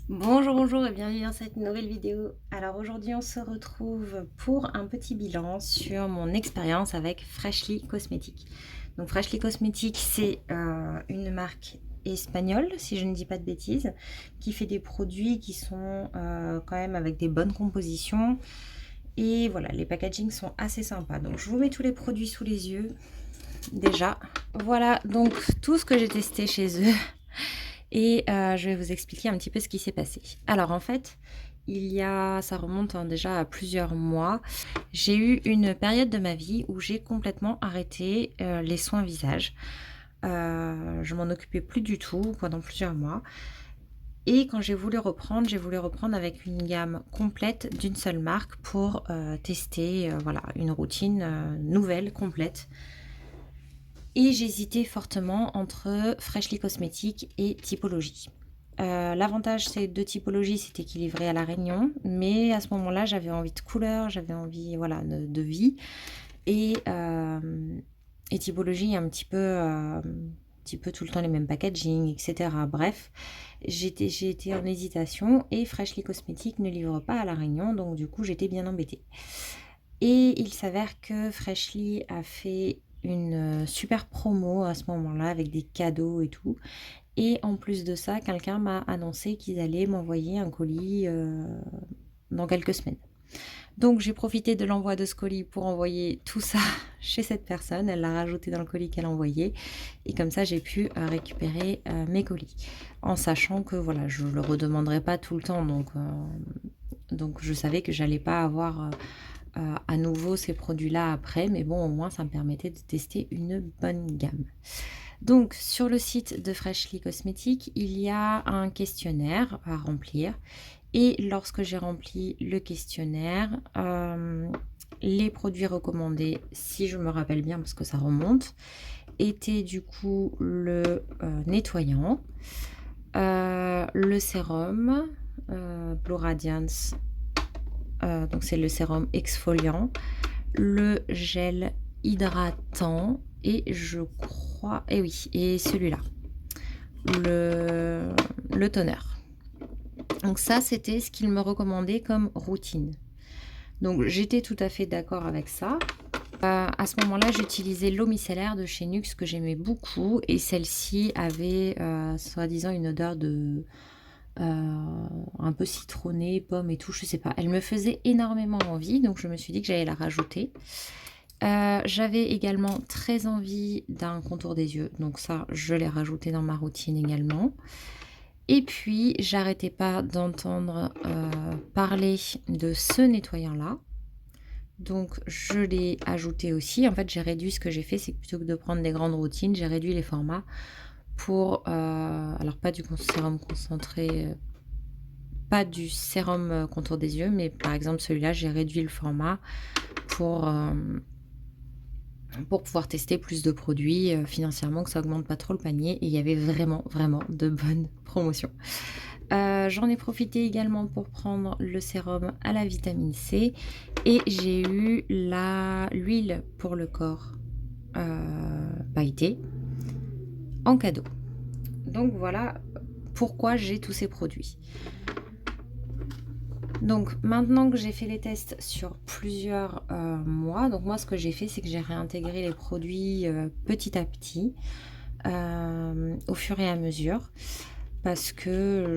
Bonjour, bonjour et bienvenue dans cette nouvelle vidéo. Alors aujourd'hui on se retrouve pour un petit bilan sur mon expérience avec Freshly Cosmetics. Donc Freshly Cosmetics c'est une marque espagnole, si je ne dis pas de bêtises, qui fait des produits qui sont quand même avec des bonnes compositions. Et voilà, les packagings sont assez sympas. Donc je vous mets tous les produits sous les yeux déjà. Voilà donc tout ce que j'ai testé chez eux. Et je vais vous expliquer un petit peu ce qui s'est passé. Alors en fait, ça remonte déjà à plusieurs mois, j'ai eu une période de ma vie où j'ai complètement arrêté les soins visage. Je m'en occupais plus du tout pendant plusieurs mois. Et quand j'ai voulu reprendre avec une gamme complète d'une seule marque pour tester voilà, une routine nouvelle, complète. Et j'hésitais fortement entre Freshly Cosmetics et Typologie. L'avantage c'est de Typologie, c'était qu'il livrait à La Réunion, mais à ce moment-là, j'avais envie de couleur, j'avais envie voilà, de vie. Et, euh, et Typologie, un petit peu tout le temps les mêmes packaging, etc. Bref, j'ai été en hésitation et Freshly Cosmetics ne livre pas à La Réunion, donc du coup, j'étais bien embêtée. Et il s'avère que Freshly a fait une super promo à ce moment-là avec des cadeaux et tout. Et en plus de ça, quelqu'un m'a annoncé qu'ils allaient m'envoyer un colis dans quelques semaines. Donc j'ai profité de l'envoi de ce colis pour envoyer tout ça chez cette personne. Elle l'a rajouté dans le colis qu'elle a envoyé. Et comme ça, j'ai pu récupérer mes colis. En sachant que voilà, je ne le redemanderai pas tout le temps. Donc je savais que j'allais pas avoir à nouveau ces produits-là après. Mais bon, au moins, ça me permettait de tester une bonne gamme. Donc, sur le site de Freshly Cosmetics, il y a un questionnaire à remplir. Et lorsque j'ai rempli le questionnaire, les produits recommandés, si je me rappelle bien, parce que ça remonte, étaient du coup le nettoyant, le sérum, Blue Radiance, donc c'est le sérum exfoliant, le gel hydratant et je crois, et oui, et celui-là, le, le toner. Donc ça, c'était ce qu'il me recommandait comme routine. Donc j'étais tout à fait d'accord avec ça. À ce moment-là, j'utilisais l'eau micellaire de chez Nuxe que j'aimais beaucoup et celle-ci avait soi-disant une odeur de un peu citronnée, pomme et tout, je sais pas. Elle me faisait énormément envie, donc je me suis dit que j'allais la rajouter. J'avais également très envie d'un contour des yeux, donc ça, je l'ai rajouté dans ma routine également. Et puis, j'arrêtais pas d'entendre parler de ce nettoyant-là. Donc, je l'ai ajouté aussi. En fait, j'ai réduit ce que j'ai fait, c'est que plutôt que de prendre des grandes routines, j'ai réduit les formats pour... alors, pas du sérum concentré, pas du sérum contour des yeux, mais par exemple, celui-là, j'ai réduit le format pour... pour pouvoir tester plus de produits financièrement, que ça augmente pas trop le panier. Et il y avait vraiment, vraiment de bonnes promotions. J'en ai profité également pour prendre le sérum à la vitamine C et j'ai eu l'huile pour le corps pailletée en cadeau. Donc voilà pourquoi j'ai tous ces produits. Donc maintenant que j'ai fait les tests sur plusieurs mois, donc moi ce que j'ai fait c'est que j'ai réintégré les produits petit à petit au fur et à mesure parce que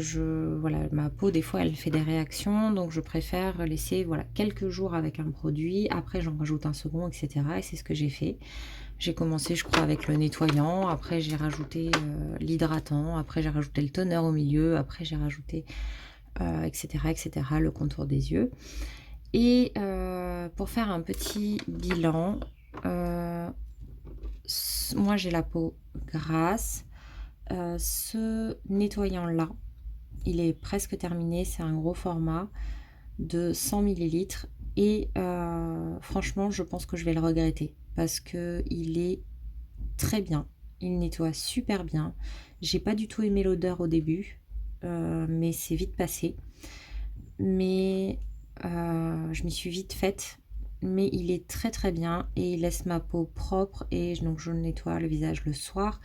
voilà, ma peau des fois elle fait des réactions, donc je préfère laisser voilà, quelques jours avec un produit, après j'en rajoute un second, etc. Et c'est ce que j'ai fait. J'ai commencé je crois avec le nettoyant, après j'ai rajouté l'hydratant, après j'ai rajouté le toner au milieu, après j'ai rajouté etc., etc., le contour des yeux. Et pour faire un petit bilan, moi j'ai la peau grasse. Ce nettoyant-là, il est presque terminé. C'est un gros format de 100 millilitres. Et franchement, je pense que je vais le regretter parce qu'il est très bien. Il nettoie super bien. J'ai pas du tout aimé l'odeur au début, mais c'est vite passé. Mais je m'y suis vite faite mais il est très très bien et il laisse ma peau propre et donc je nettoie le visage le soir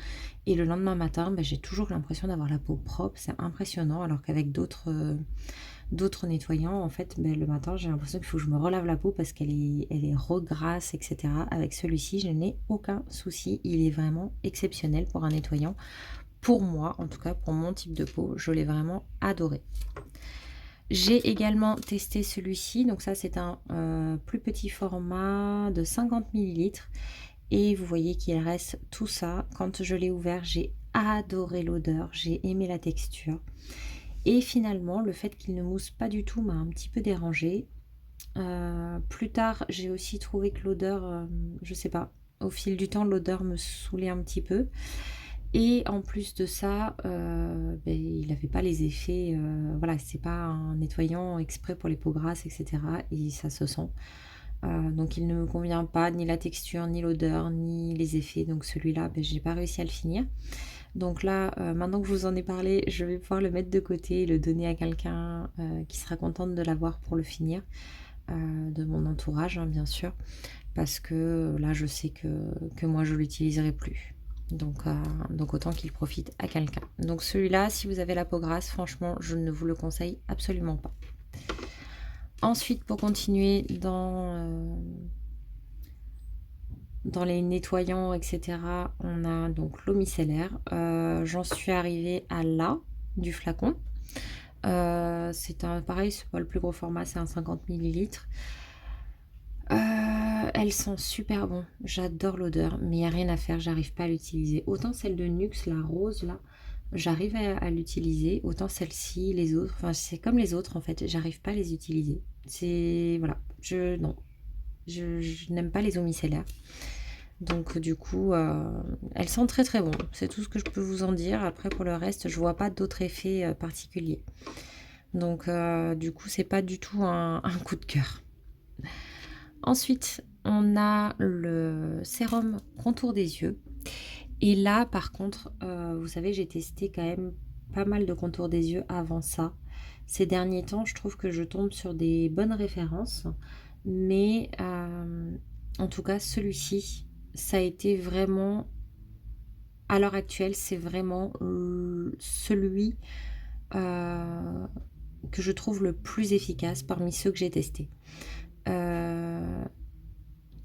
et le lendemain matin, bah, j'ai toujours l'impression d'avoir la peau propre, c'est impressionnant alors qu'avec d'autres nettoyants en fait, beh, le matin j'ai l'impression qu'il faut que je me relave la peau parce qu'elle est regrasse et cetera. Avec celui-ci, je n'ai aucun souci, il est vraiment exceptionnel pour un nettoyant. Pour moi, en tout cas pour mon type de peau, je l'ai vraiment adoré. J'ai également testé celui-ci, donc ça c'est un, plus petit format de 50 millilitres et vous voyez qu'il reste tout ça. Quand je l'ai ouvert, j'ai adoré l'odeur, j'ai aimé la texture et finalement le fait qu'il ne mousse pas du tout m'a un petit peu dérangée. Plus tard, j'ai aussi trouvé que l'odeur, je sais pas, au fil du temps, l'odeur me saoulait un petit peu et en plus de ça, beh, il avait pas les effets, voilà, c'est pas un nettoyant exprès pour les peaux grasses et cetera et ça se sent. Donc il ne me convient pas, ni la texture, ni l'odeur, ni les effets. Donc celui-là, beh, j'ai pas réussi à le finir. Donc là, maintenant que je vous en ai parlé, je vais pouvoir le mettre de côté et le donner à quelqu'un, qui sera contente de l'avoir pour le finir, de mon entourage, hein, bien sûr. Parce que là, je sais que moi, je l'utiliserai plus. Donc autant qu'il profite à quelqu'un. Donc celui-là, si vous avez la peau grasse, franchement, je ne vous le conseille absolument pas. Ensuite, pour continuer dans les nettoyants, et cetera, on a donc l'eau micellaire. J'en suis arrivée à la du flacon. C'est un pareil, c'est pas le plus gros format, c'est un 50 millilitres. Elles sont super bon. J'adore l'odeur, mais il y a rien à faire, j'arrive pas à l'utiliser. Autant celle de Nuxe, la rose là, j'arrive à l'utiliser, autant celle-ci, les autres, enfin c'est comme les autres en fait, j'arrive pas à les utiliser. C'est voilà, non, je n'aime pas les eaux micellaires. Donc du coup, elles sont très très bon. C'est tout ce que je peux vous en dire. Après pour le reste, je vois pas d'autres effets particuliers. Donc du coup, c'est pas du tout un coup de cœur. Ensuite, on a le sérum contour des yeux. Et là, par contre, vous savez, j'ai testé quand même pas mal de contours des yeux avant ça. Ces derniers temps, je trouve que je tombe sur des bonnes références. Mais en tout cas, celui-ci, ça a été vraiment, à l'heure actuelle, c'est vraiment celui que je trouve le plus efficace parmi ceux que j'ai testés.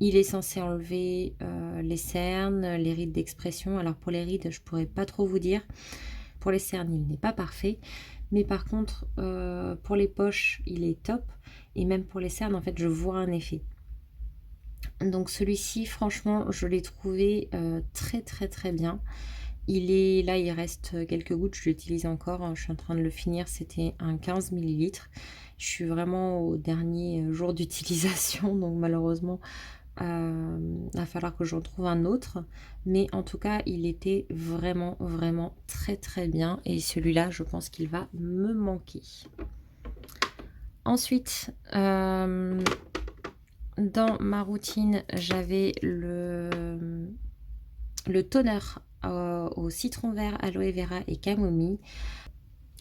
Il est censé enlever les cernes, les rides d'expression. Alors pour les rides, je pourrais pas trop vous dire. Pour les cernes, il n'est pas parfait. Mais par contre, pour les poches, il est top. Et même pour les cernes, en fait, je vois un effet. Donc celui-ci, franchement, je l'ai trouvé très très très bien. Il est là, il reste quelques gouttes, je l'utilise encore, hein, je suis en train de le finir, c'était un 15 millilitres. Je suis vraiment au dernier jour d'utilisation, donc malheureusement, il va falloir que j'en trouve un autre. Mais en tout cas, il était vraiment, vraiment très très bien. Et celui-là, je pense qu'il va me manquer. Ensuite, dans ma routine, j'avais le toner au citron vert, aloe vera et camomille.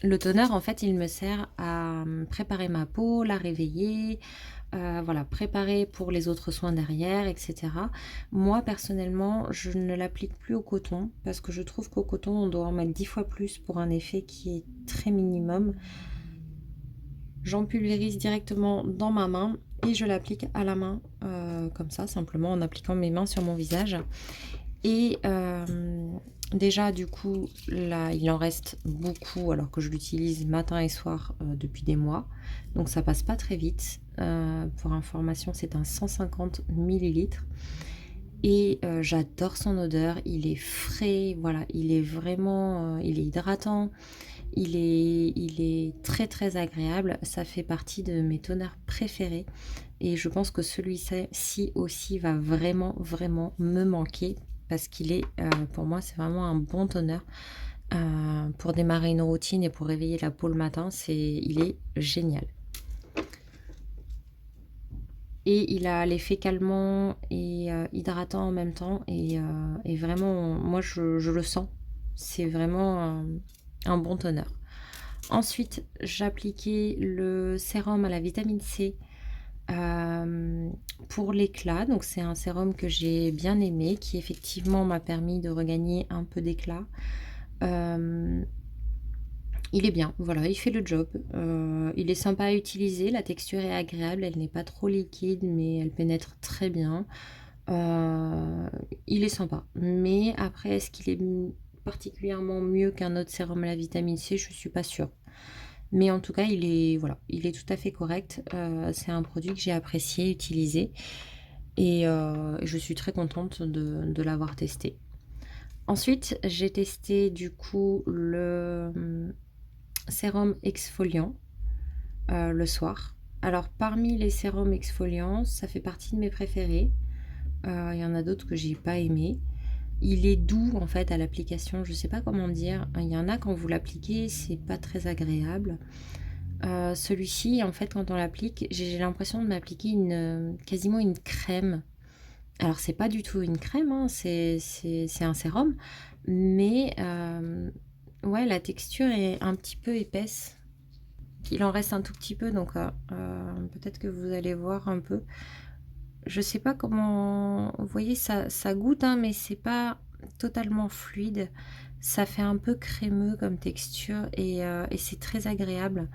Le toner, en fait, il me sert à préparer ma peau, la réveiller, voilà, préparer pour les autres soins derrière, et cetera. Moi, personnellement, je ne l'applique plus au coton parce que je trouve qu'au coton, on doit en mettre 10 fois plus pour un effet qui est très minimum. J'en pulvérise directement dans ma main et je l'applique à la main, comme ça, simplement en appliquant mes mains sur mon visage. Et déjà du coup là il en reste beaucoup alors que je l'utilise matin et soir depuis des mois, donc ça passe pas très vite. Pour information, c'est un 150 millilitres et j'adore son odeur, il est frais, voilà, il est vraiment il est hydratant, il est très très agréable, ça fait partie de mes toners préférés et je pense que celui-ci aussi va vraiment vraiment me manquer parce qu'il est, pour moi, c'est vraiment un bon toner, pour démarrer une routine et pour réveiller la peau le matin, il est génial. Et il a l'effet calmant et hydratant en même temps et vraiment, moi, je le sens. C'est vraiment un bon toner. Ensuite, j'appliquais le sérum à la vitamine C Pour l'éclat, donc c'est un sérum que j'ai bien aimé, qui effectivement m'a permis de regagner un peu d'éclat. Hem, il est bien, voilà, il fait le job. Il est sympa à utiliser, la texture est agréable, elle n'est pas trop liquide, mais elle pénètre très bien. Heu, il est sympa, mais après est-ce qu'il est particulièrement mieux qu'un autre sérum à la vitamine C? Je suis pas sûre. Mais en tout cas, il est voilà, il est tout à fait correct. C'est un produit que j'ai apprécié utiliser et je suis très contente de l'avoir testé. Ensuite, j'ai testé du coup le, sérum exfoliant, le soir. Alors parmi les sérums exfoliants, ça fait partie de mes préférés. Il y en a d'autres que j'ai pas aimés. Il est doux en fait à l'application, je sais pas comment dire. Il y en a quand vous l'appliquez, c'est pas très agréable. Celui-ci, en fait, quand on l'applique, j'ai l'impression de m'appliquer quasiment une crème. Alors c'est pas du tout une crème, hein, c'est un sérum, mais ouais, la texture est un petit peu épaisse. Il en reste un tout petit peu, donc peut-être que vous allez voir un peu. Je sais pas comment vous voyez ça goûte, hein, mais c'est pas totalement fluide. Ça fait un peu crémeux comme texture et c'est très agréable.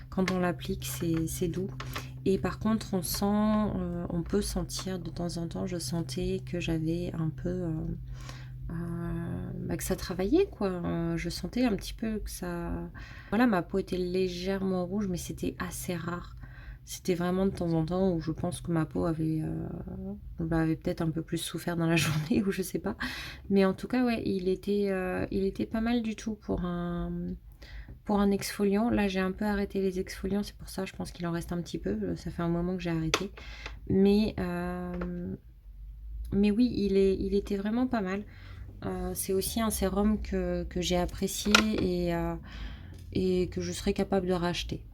Quand on l'applique, c'est doux et par contre on sent, on peut sentir de temps en temps, je sentais que j'avais un peu, bah, que ça travaillait quoi, je sentais un petit peu que ça voilà, ma peau était légèrement rouge mais c'était assez rare. C'était vraiment de temps en temps où je pense que ma peau avait, bah, avait peut-être un peu plus souffert dans la journée ou je sais pas. Mais en tout cas, ouais, il était pas mal du tout pour un exfoliant. Là, j'ai un peu arrêté les exfoliants, c'est pour ça, je pense qu'il en reste un petit peu, ça fait un moment que j'ai arrêté. Mais mais oui, il était vraiment pas mal. C'est aussi un sérum que j'ai apprécié et que je serais capable de racheter.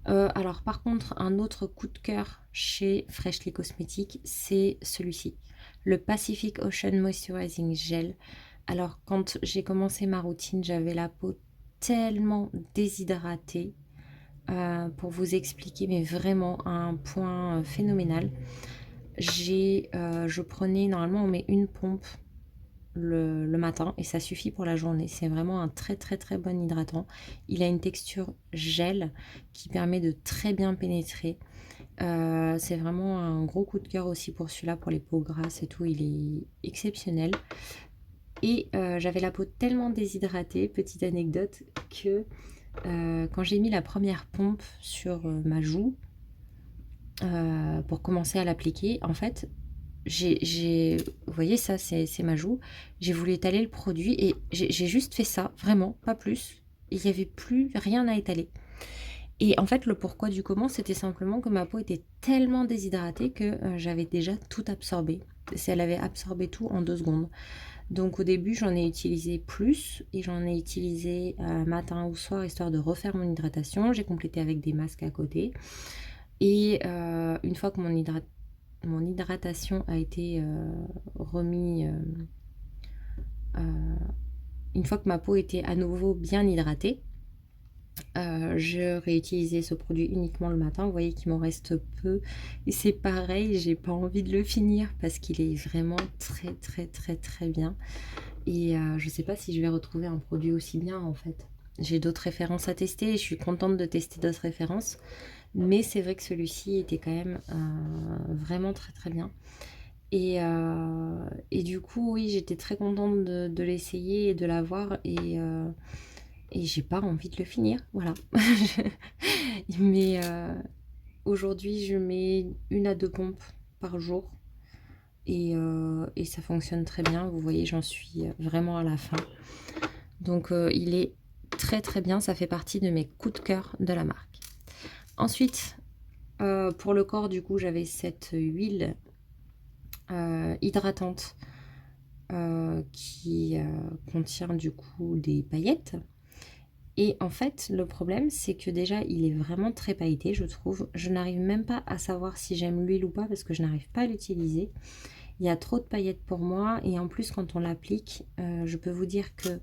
Alors par contre, un autre coup de cœur chez Freshly Cosmetics, c'est celui-ci, le Pacific Ocean Moisturizing Gel. Alors quand j'ai commencé ma routine, j'avais la peau tellement déshydratée, pour vous expliquer, mais vraiment à un point, phénoménal. Je prenais normalement on met une pompe le matin et ça suffit pour la journée. C'est vraiment un très très très bon hydratant. Il a une texture gel qui permet de très bien pénétrer. C'est vraiment un gros coup de cœur aussi pour celui-là, pour les peaux grasses et tout, il est exceptionnel. Et j'avais la peau tellement déshydratée, petite anecdote, que quand j'ai mis la première pompe sur ma joue, pour commencer à l'appliquer, en fait, vous voyez ça, c'est ma joue. J'ai voulu étaler le produit et j'ai juste fait ça, vraiment, pas plus. Il n'y avait plus rien à étaler. Et en fait, le pourquoi du comment, c'était simplement que ma peau était tellement déshydratée que j'avais déjà tout absorbé. Elle avait absorbé tout en 2 secondes. Donc au début, j'en ai utilisé plus et j'en ai utilisé matin ou soir histoire de refaire mon hydratation. J'ai complété avec des masques à côté. Et une fois que mon hydratation a été remis, une fois que ma peau était à nouveau bien hydratée, je réutilisais ce produit uniquement le matin. Vous voyez qu'il m'en reste peu et c'est pareil, j'ai pas envie de le finir parce qu'il est vraiment très très très très bien et je sais pas si je vais retrouver un produit aussi bien en fait. J'ai d'autres références à tester et je suis contente de tester d'autres références, mais c'est vrai que celui-ci était quand même vraiment très très bien. Et du coup, oui, j'étais très contente de l'essayer et de l'avoir et j'ai pas envie de le finir, voilà. Mais aujourd'hui, je mets 1 à 2 pompes par jour et ça fonctionne très bien. Vous voyez, j'en suis vraiment à la fin. Donc il est très très bien, ça fait partie de mes coups de cœur de la marque. Ensuite, pour le corps, du coup, j'avais cette huile hydratante qui contient du coup des paillettes. Et en fait, le problème, c'est que déjà, il est vraiment très pailleté, je trouve. Je n'arrive même pas à savoir si j'aime l'huile ou pas parce que je n'arrive pas à l'utiliser. Il y a trop de paillettes pour moi et en plus, quand on l'applique, je peux vous dire que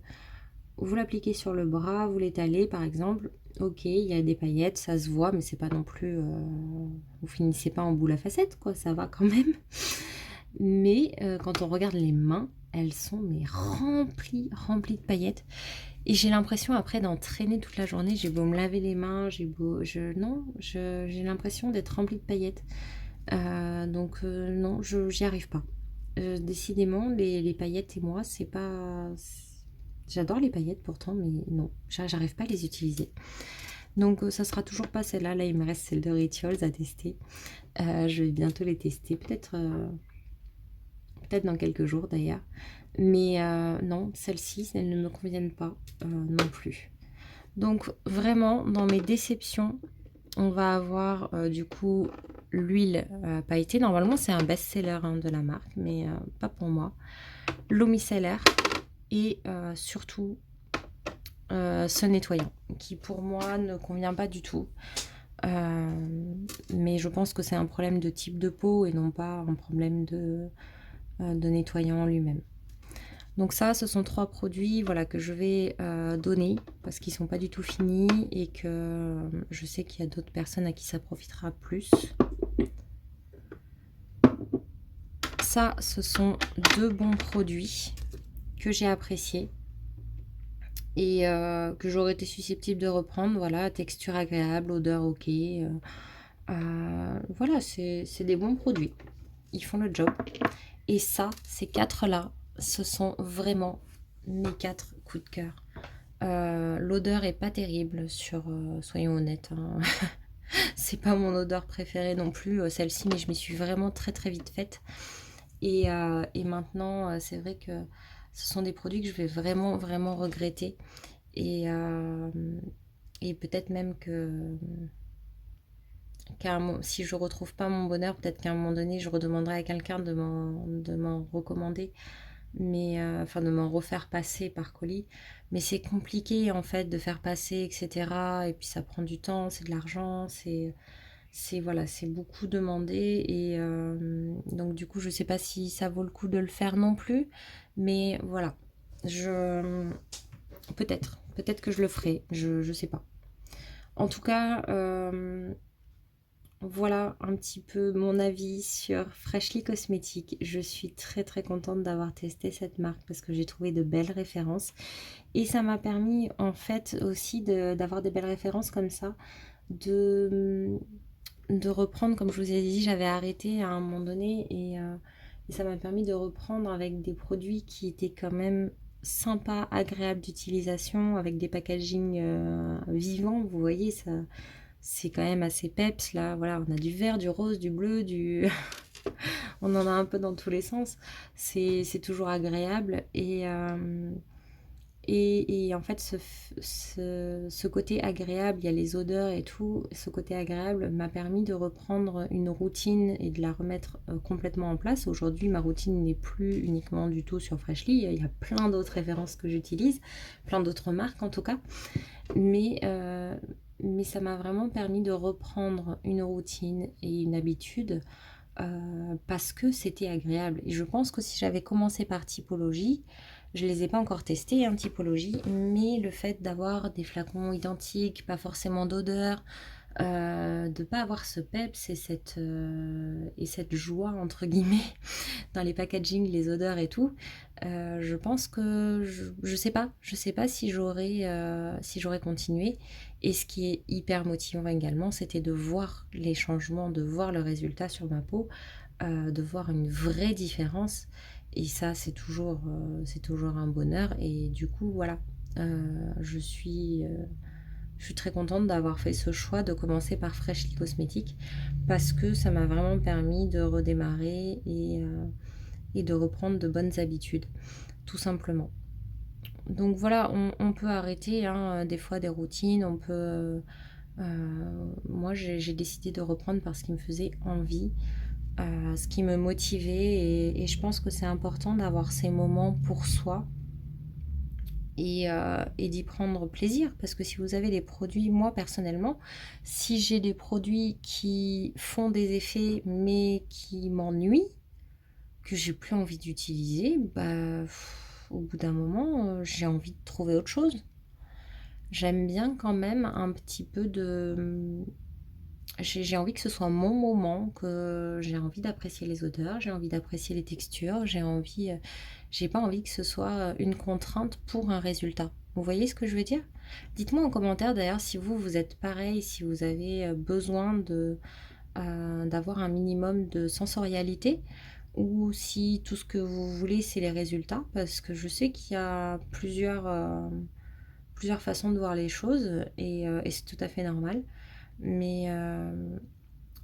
vous l'appliquez sur le bras, vous l'étalez par exemple, Ok, il y a des paillettes, ça se voit, mais c'est pas non plus... vous finissez pas en boule à facettes, quoi, ça va quand même. Mais quand on regarde les mains, elles sont mais remplies de paillettes. Et j'ai l'impression après d'en traîner toute la journée. J'ai beau me laver les mains, j'ai l'impression d'être remplie de paillettes. Donc non, j'y arrive pas. Décidément, les paillettes et moi, c'est pas... J'adore les paillettes pourtant, mais non, j'arrive pas à les utiliser. Donc ça sera toujours pas celle-là. Là, il me reste celle de Rituals à tester. Je vais bientôt les tester, peut-être dans quelques jours d'ailleurs. Mais non, celles-ci, elles ne me conviennent pas non plus. Donc vraiment, dans mes déceptions, on va avoir du coup l'huile pailletée. Normalement, c'est un best-seller de la marque, mais pas pour moi. L'eau micellaire et surtout ce nettoyant qui pour moi ne convient pas du tout. Mais je pense que c'est un problème de type de peau et non pas un problème de nettoyant lui-même. Donc ça, ce sont 3 produits voilà, que je vais donner parce qu'ils ne sont pas du tout finis et que je sais qu'il y a d'autres personnes à qui ça profitera plus. Ça, ce sont 2 bons produits que j'ai appréciés et que j'aurais été susceptible de reprendre. Voilà, texture agréable, odeur ok. Voilà, c'est des bons produits. Ils font le job. Et ça, ces 4-là, ce sont vraiment mes 4 coups de cœur. L'odeur est pas terrible soyons honnêtes, hein. C'est pas mon odeur préférée non plus, celle-ci, mais je m'y suis vraiment très vite faite. Et maintenant, c'est vrai que ce sont des produits que je vais vraiment regretter. Et, et peut-être même si je retrouve pas mon bonheur, peut-être qu'à un moment donné, je redemanderai à quelqu'un de m'en recommander, mais enfin de m'en refaire passer par colis. Mais c'est compliqué en fait de faire passer, etc. Et puis ça prend du temps, c'est de l'argent, voilà, c'est beaucoup demandé. Et donc du coup, je sais pas si ça vaut le coup de le faire non plus, mais voilà, peut-être que je le ferai, je sais pas. En tout cas, voilà un petit peu mon avis sur Freshly Cosmetics. Je suis très contente d'avoir testé cette marque parce que j'ai trouvé de belles références. Et ça m'a permis en fait aussi d'avoir des belles références comme ça, de reprendre, comme je vous ai dit, j'avais arrêté à un moment donné et ça m'a permis de reprendre avec des produits qui étaient quand même sympas, agréables d'utilisation, avec des packaging vivants, vous voyez, ça c'est quand même assez peps là, voilà, on a du vert, du rose, du bleu, on en a un peu dans tous les sens, c'est toujours agréable et en fait ce côté agréable, il y a les odeurs et tout, ce côté agréable m'a permis de reprendre une routine et de la remettre complètement en place. Aujourd'hui ma routine n'est plus uniquement du tout sur Freshly, il y a plein d'autres références que j'utilise, plein d'autres marques en tout cas, mais ça m'a vraiment permis de reprendre une routine et une habitude parce que c'était agréable. Et je pense que si j'avais commencé par typologie, je les ai pas encore testés, hein, typologie, mais le fait d'avoir des flacons identiques, pas forcément d'odeur, de pas avoir ce peps et cette joie entre guillemets dans les packaging, les odeurs et tout, je pense que je sais pas si j'aurais continué. Et ce qui est hyper motivant également, c'était de voir les changements, de voir le résultat sur ma peau, de voir une vraie différence. Et ça, c'est toujours un bonheur. Et du coup, voilà, je suis très contente d'avoir fait ce choix de commencer par Freshly Cosmetics parce que ça m'a vraiment permis de redémarrer et de reprendre de bonnes habitudes, tout simplement. Donc voilà, on peut arrêter hein, des fois des routines, moi j'ai décidé de reprendre parce qu'il me faisait envie, ce qui me motivait et je pense que c'est important d'avoir ces moments pour soi et d'y prendre plaisir parce que si vous avez des produits, moi personnellement, si j'ai des produits qui font des effets mais qui m'ennuient, que j'ai plus envie d'utiliser, bah au bout d'un moment, j'ai envie de trouver autre chose. j'aime bien quand même un petit peu de... J'ai envie que ce soit mon moment, que j'ai envie d'apprécier les odeurs, j'ai envie d'apprécier les textures, j'ai pas envie que ce soit une contrainte pour un résultat. Vous voyez ce que je veux dire? Dites-moi en commentaire d'ailleurs si vous êtes pareil, si vous avez besoin d'avoir un minimum de sensorialité ou si tout ce que vous voulez c'est les résultats, parce que je sais qu'il y a plusieurs façons de voir les choses et c'est tout à fait normal. Mais, euh,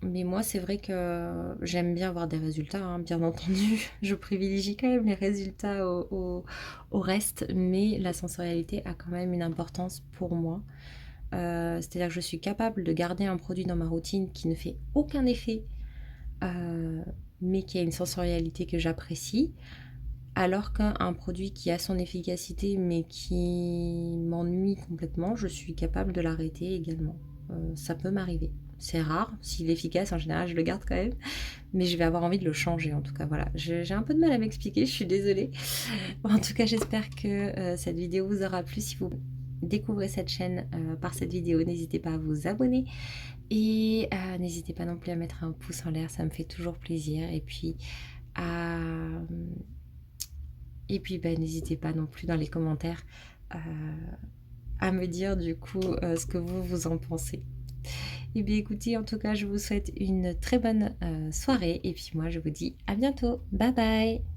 mais moi, c'est vrai que j'aime bien avoir des résultats, hein, bien entendu. Je privilégie quand même les résultats au reste, mais la sensorialité a quand même une importance pour moi. C'est-à-dire que je suis capable de garder un produit dans ma routine qui ne fait aucun effet, euh, mais qui a une sensorialité que j'apprécie, alors qu'un produit qui a son efficacité, mais qui m'ennuie complètement, je suis capable de l'arrêter également. Ça peut m'arriver. C'est rare, s'il est efficace en général je le garde quand même, mais je vais avoir envie de le changer en tout cas. Voilà, j'ai un peu de mal à m'expliquer, je suis désolée. En tout cas, j'espère que cette vidéo vous aura plu. Si vous découvrez cette chaîne par cette vidéo, n'hésitez pas à vous abonner et n'hésitez pas non plus à mettre un pouce en l'air, ça me fait toujours plaisir. À... Et puis bah, n'hésitez pas non plus dans les commentaires euh, à me dire du coup ce que vous en pensez. Et bien écoutez, en tout cas, je vous souhaite une très bonne soirée et puis moi je vous dis à bientôt. Bye bye.